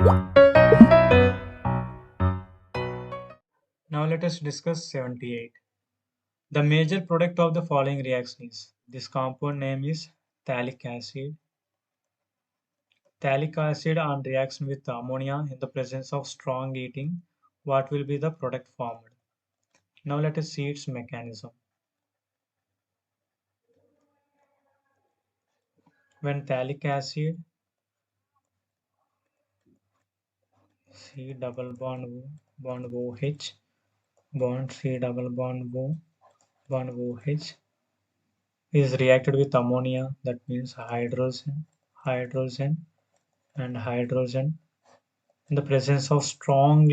Now let us discuss 78. The major product of the following reaction is, this compound name is phthalic acid. Phthalic acid on reaction with ammonia in the presence of strong heating, what will be the product formed? Now let us see its mechanism. When phthalic acid C double bond OH bond C double bond OH is reacted with ammonia, that means hydrogen and hydrogen in the presence of strong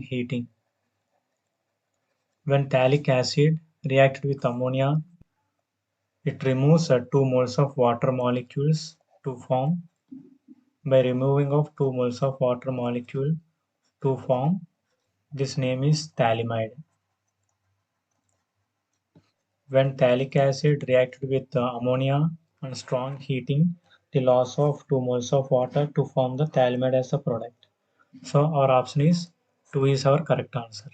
heating. When phthalic acid reacted with ammonia, it removes 2 moles of water molecules to form. By removing of 2 moles of water molecule to form, this name is phthalimide. When phthalic acid reacted with ammonia and strong heating, the loss of 2 moles of water to form the phthalimide as a product. So our option is 2 is our correct answer.